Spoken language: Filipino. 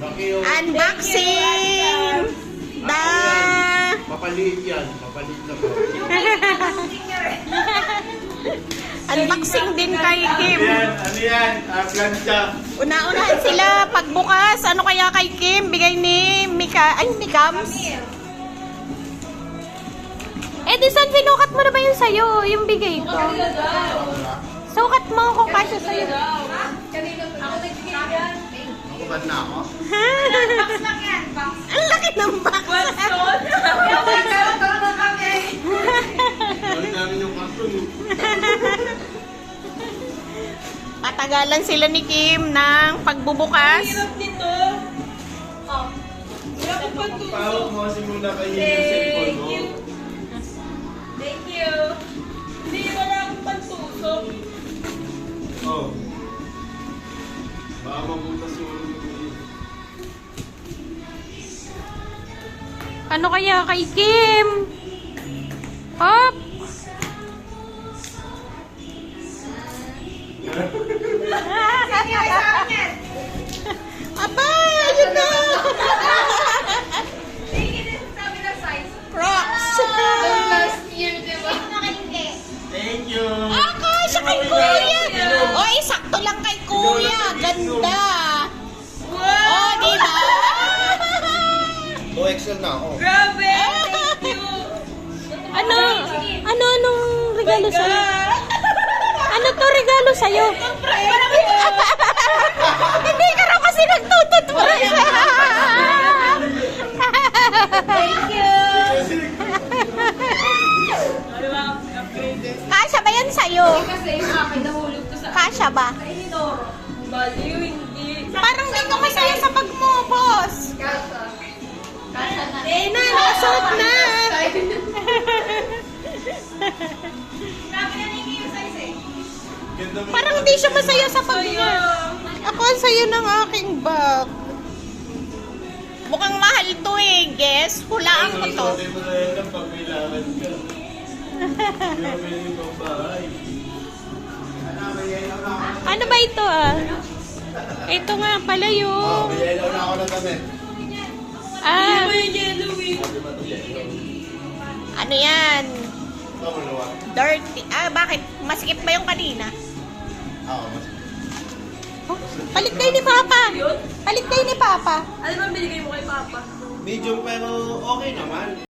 Unboxing! Mapaliit yan. Mapaliit na po. Unboxing din kay Kim. Ano yan? Plancha. Una-unahan sila pagbukas. Ano kaya kay Kim? Bigay ni Mika. Ay, Mikams. Eh, di saan pinukat mo na ba yun sa'yo? Yung bigay ko. Sukat mo kung kasya sa'yo. Nakubad na ako? Box lang yan. Box. Ang laki ng box. Balik namin yung karton. Patagalan sila ni Kim ng pagbubukas. Hirap nito. Oh. Hirap ko pa ito. Pahawak mo kasi muna kayo yung cellphone mo. Thank you. Hindi, wala akong pantusok. Oh. Baka mabutas yung ulo mo. Ano kaya kay Kim? Hop! Aba, yun na! Crocs! Thank you! Ako, siya kay Kuya! Oy, sakto lang kay Kuya! Ganda! Oh, di ba? 2XL na ako. Grabe! Thank you! Anong regalo sa'yo? Ano to regalo sa'yo? Hindi ka raw kasi nagtututbrush. Thank you! Kasya ba yan sa'yo? Kasi yung akin nahulog ko sa Kasya ba? ay ni Doro. Baliw, hindi. Parang di ka masaya sa bag mo, boss. Kasa. Kasa na. Eh na, nakasuot na. Grabe na niki yung size eh. Ganda mo. Parang di siya masaya sa bag niya. Ako ang sayo ng aking bag. Mukhang mahal to eh, guess. Hulaan ko to. Susuotin mo na yan pag may laman ka. Grabe yung ibang bahay. Ano ba ito ah? Ito nga pala Oh, yung... may ilaw na ako ng damit. Ah, Yung yellow eh. ano yan? Ito, maluwa. Dirty. Ah, bakit? Masikip ba yung kanina? Oo, mas. Oh, palit kayo ni Papa. Palit kayo ni Papa. Ano ba binigay mo kay Papa? Medium pero okay naman.